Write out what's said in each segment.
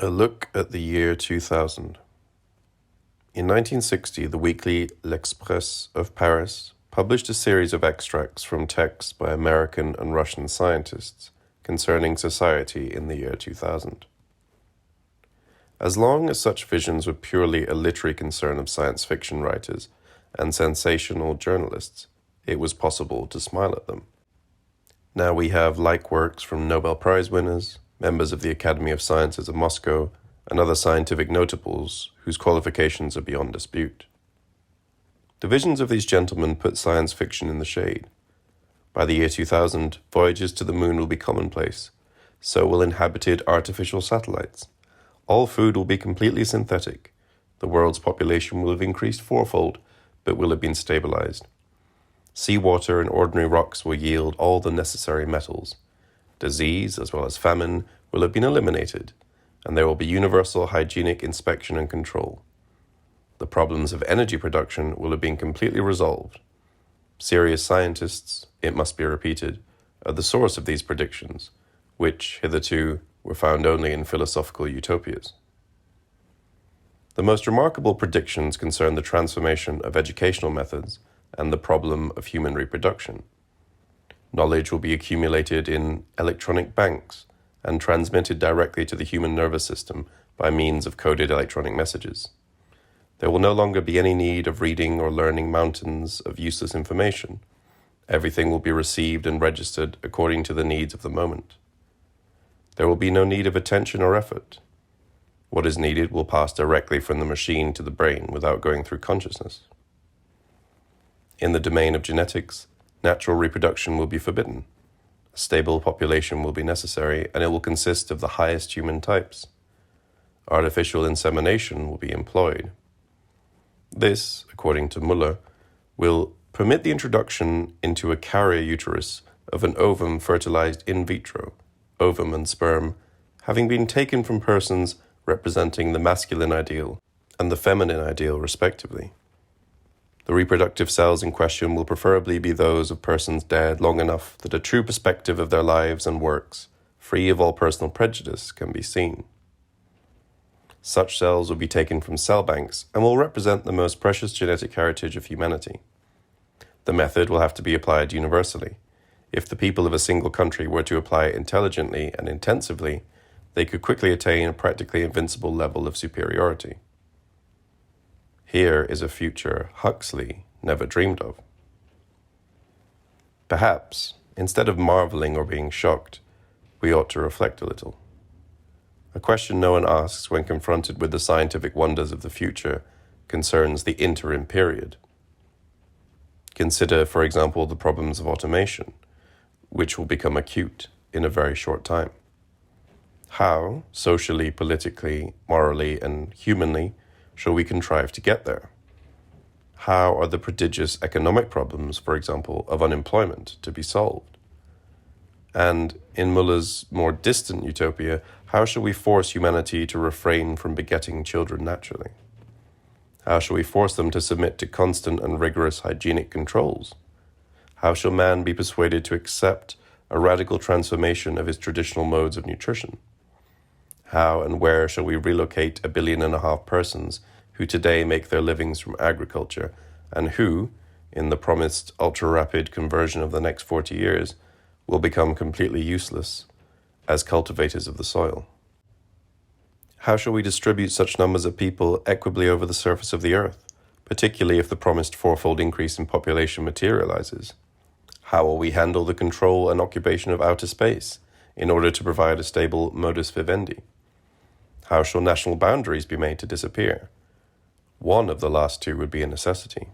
A look at the year 2000. In 1960, the weekly L'Express of Paris published a series of extracts from texts by American and Russian scientists concerning society in the year 2000. As long as such visions were purely a literary concern of science fiction writers and sensational journalists, it was possible to smile at them. Now we have like works from Nobel Prize winners, members of the Academy of Sciences of Moscow, and other scientific notables whose qualifications are beyond dispute. The visions of these gentlemen put science fiction in the shade. By the year 2000, voyages to the moon will be commonplace. So will inhabited artificial satellites. All food will be completely synthetic. The world's population will have increased fourfold, but will have been stabilized. Seawater and ordinary rocks will yield all the necessary metals. Disease, as well as famine, will have been eliminated, and there will be universal hygienic inspection and control. The problems of energy production will have been completely resolved. Serious scientists, it must be repeated, are the source of these predictions, which, hitherto, were found only in philosophical utopias. The most remarkable predictions concern the transformation of educational methods and the problem of human reproduction. Knowledge will be accumulated in electronic banks and transmitted directly to the human nervous system by means of coded electronic messages. There will no longer be any need of reading or learning mountains of useless information. Everything will be received and registered according to the needs of the moment. There will be no need of attention or effort. What is needed will pass directly from the machine to the brain without going through consciousness. In the domain of genetics, natural reproduction will be forbidden. A stable population will be necessary, and it will consist of the highest human types. Artificial insemination will be employed. This, according to Müller, will permit the introduction into a carrier uterus of an ovum fertilized in vitro, ovum and sperm, having been taken from persons representing the masculine ideal and the feminine ideal respectively. The reproductive cells in question will preferably be those of persons dead long enough that a true perspective of their lives and works, free of all personal prejudice, can be seen. Such cells will be taken from cell banks and will represent the most precious genetic heritage of humanity. The method will have to be applied universally. If the people of a single country were to apply it intelligently and intensively, they could quickly attain a practically invincible level of superiority. Here is a future Huxley never dreamed of. Perhaps, instead of marveling or being shocked, we ought to reflect a little. A question no one asks when confronted with the scientific wonders of the future concerns the interim period. Consider, for example, the problems of automation, which will become acute in a very short time. How, socially, politically, morally, and humanly, shall we contrive to get there? How are the prodigious economic problems, for example, of unemployment to be solved? And in Müller's more distant utopia, how shall we force humanity to refrain from begetting children naturally? How shall we force them to submit to constant and rigorous hygienic controls? How shall man be persuaded to accept a radical transformation of his traditional modes of nutrition? How and where shall we relocate 1.5 billion persons who today make their livings from agriculture and who, in the promised ultra-rapid conversion of the next 40 years, will become completely useless as cultivators of the soil? How shall we distribute such numbers of people equably over the surface of the earth, particularly if the promised fourfold increase in population materializes? How will we handle the control and occupation of outer space in order to provide a stable modus vivendi? How shall national boundaries be made to disappear? One of the last two would be a necessity.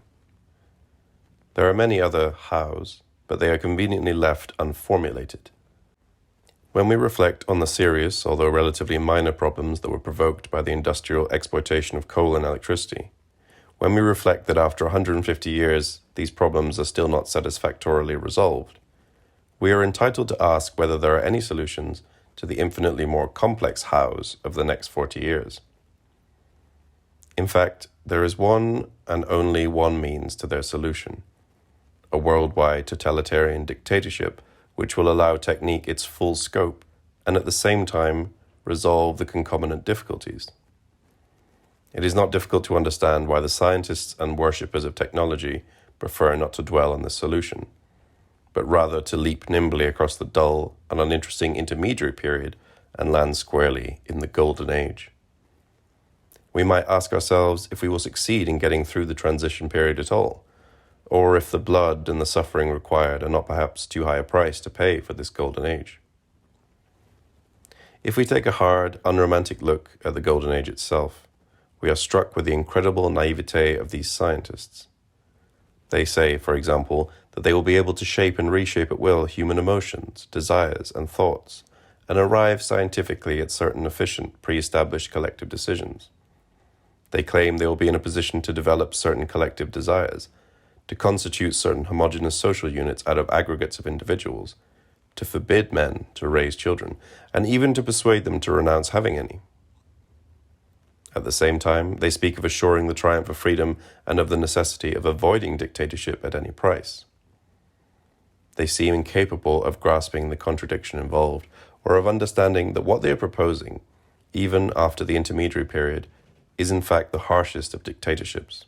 There are many other hows, but they are conveniently left unformulated. When we reflect on the serious, although relatively minor problems that were provoked by the industrial exploitation of coal and electricity, when we reflect that after 150 years these problems are still not satisfactorily resolved, we are entitled to ask whether there are any solutions to the infinitely more complex hows of the next 40 years. In fact, there is one and only one means to their solution: a worldwide totalitarian dictatorship which will allow technique its full scope and at the same time resolve the concomitant difficulties. It is not difficult to understand why the scientists and worshippers of technology prefer not to dwell on this solution, but rather to leap nimbly across the dull and uninteresting intermediary period and land squarely in the golden age. We might ask ourselves if we will succeed in getting through the transition period at all, or if the blood and the suffering required are not perhaps too high a price to pay for this golden age. If we take a hard, unromantic look at the golden age itself, we are struck with the incredible naivete of these scientists. They say, for example, that they will be able to shape and reshape at will human emotions, desires, and thoughts, and arrive scientifically at certain efficient, pre-established collective decisions. They claim they will be in a position to develop certain collective desires, to constitute certain homogeneous social units out of aggregates of individuals, to forbid men to raise children, and even to persuade them to renounce having any. At the same time, they speak of assuring the triumph of freedom and of the necessity of avoiding dictatorship at any price. They seem incapable of grasping the contradiction involved, or of understanding that what they are proposing, even after the intermediary period, is in fact the harshest of dictatorships.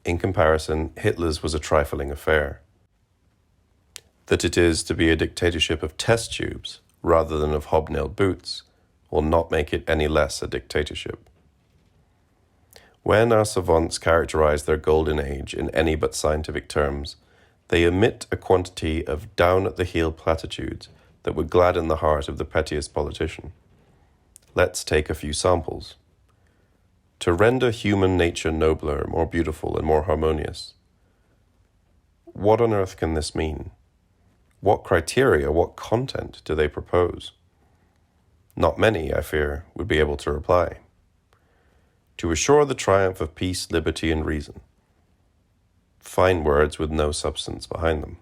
In comparison, Hitler's was a trifling affair. That it is to be a dictatorship of test tubes rather than of hobnailed boots will not make it any less a dictatorship. When our savants characterize their golden age in any but scientific terms, they omit a quantity of down-at-the-heel platitudes that would gladden the heart of the pettiest politician. Let's take a few samples. To render human nature nobler, more beautiful, and more harmonious. What on earth can this mean? What criteria, what content do they propose? Not many, I fear, would be able to reply. To assure the triumph of peace, liberty, and reason. Fine words with no substance behind them.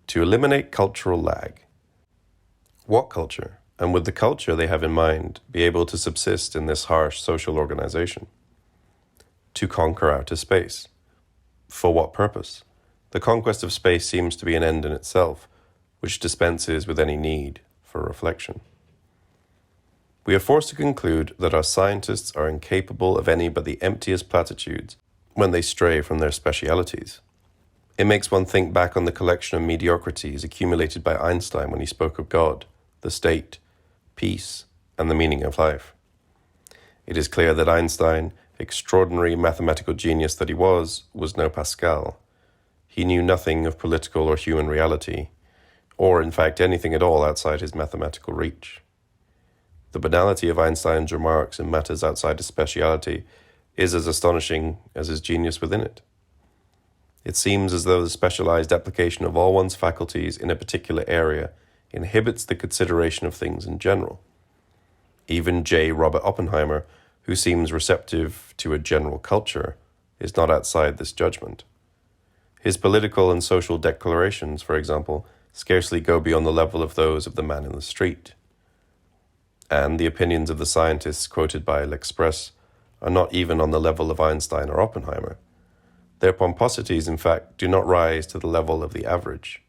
To eliminate cultural lag. What culture? And would the culture they have in mind be able to subsist in this harsh social organization? To conquer outer space. For what purpose? The conquest of space seems to be an end in itself, which dispenses with any need for reflection. We are forced to conclude that our scientists are incapable of any but the emptiest platitudes when they stray from their specialities. It makes one think back on the collection of mediocrities accumulated by Einstein when he spoke of God, the state, peace, and the meaning of life. It is clear that Einstein, extraordinary mathematical genius that he was no Pascal. He knew nothing of political or human reality, or in fact anything at all outside his mathematical reach. The banality of Einstein's remarks in matters outside his speciality is as astonishing as his genius within it. It seems as though the specialized application of all one's faculties in a particular area inhibits the consideration of things in general. Even J. Robert Oppenheimer, who seems receptive to a general culture, is not outside this judgment. His political and social declarations, for example, scarcely go beyond the level of those of the man in the street. And the opinions of the scientists quoted by L'Express are not even on the level of Einstein or Oppenheimer. Their pomposities, in fact, do not rise to the level of the average.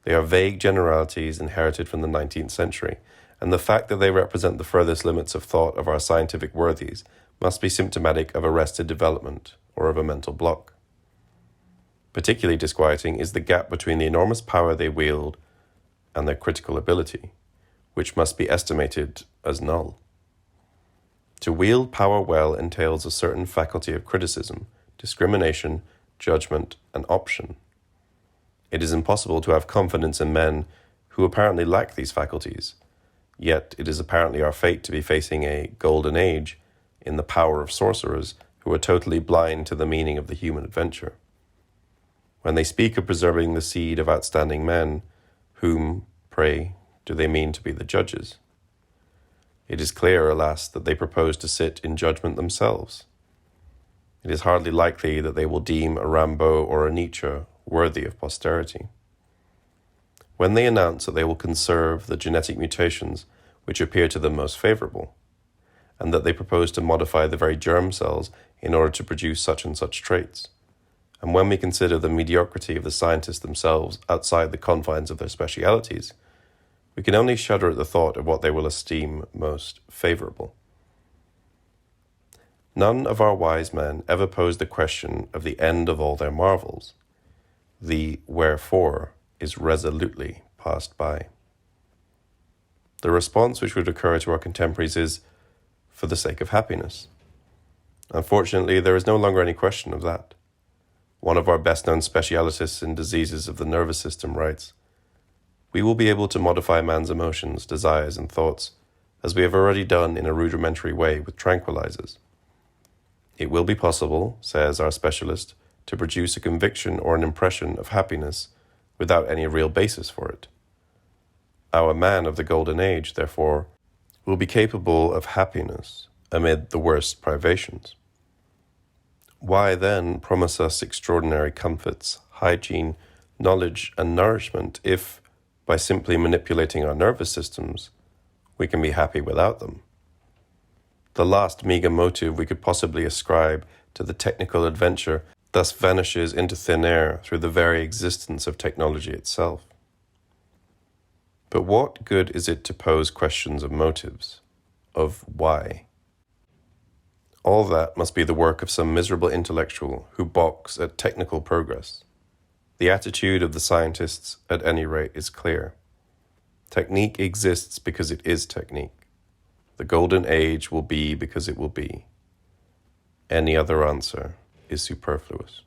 They are vague generalities inherited from the 19th century, and the fact that they represent the furthest limits of thought of our scientific worthies must be symptomatic of arrested development or of a mental block. Particularly disquieting is the gap between the enormous power they wield and their critical ability, which must be estimated as null. To wield power well entails a certain faculty of criticism, discrimination, judgment, and option. It is impossible to have confidence in men who apparently lack these faculties, yet it is apparently our fate to be facing a golden age in the power of sorcerers who are totally blind to the meaning of the human adventure. When they speak of preserving the seed of outstanding men, whom, pray, do they mean to be the judges? It is clear, alas, that they propose to sit in judgment themselves. It is hardly likely that they will deem a Rimbaud or a Nietzsche worthy of posterity. When they announce that they will conserve the genetic mutations which appear to them most favorable, and that they propose to modify the very germ cells in order to produce such and such traits, and when we consider the mediocrity of the scientists themselves outside the confines of their specialities, we can only shudder at the thought of what they will esteem most favorable. None of our wise men ever posed the question of the end of all their marvels. The wherefore is resolutely passed by. The response which would occur to our contemporaries is, for the sake of happiness. Unfortunately, there is no longer any question of that. One of our best-known specialists in diseases of the nervous system writes, "We will be able to modify man's emotions, desires, and thoughts, as we have already done in a rudimentary way with tranquilizers. It will be possible, says our specialist, to produce a conviction or an impression of happiness without any real basis for it. Our man of the golden age, therefore, will be capable of happiness amid the worst privations. Why then promise us extraordinary comforts, hygiene, knowledge, and nourishment if, by simply manipulating our nervous systems, we can be happy without them? The last meager motive we could possibly ascribe to the technical adventure thus vanishes into thin air through the very existence of technology itself. But what good is it to pose questions of motives, of why? All that must be the work of some miserable intellectual who balks at technical progress. The attitude of the scientists, at any rate, is clear. Technique exists because it is technique. The golden age will be because it will be. Any other answer is superfluous."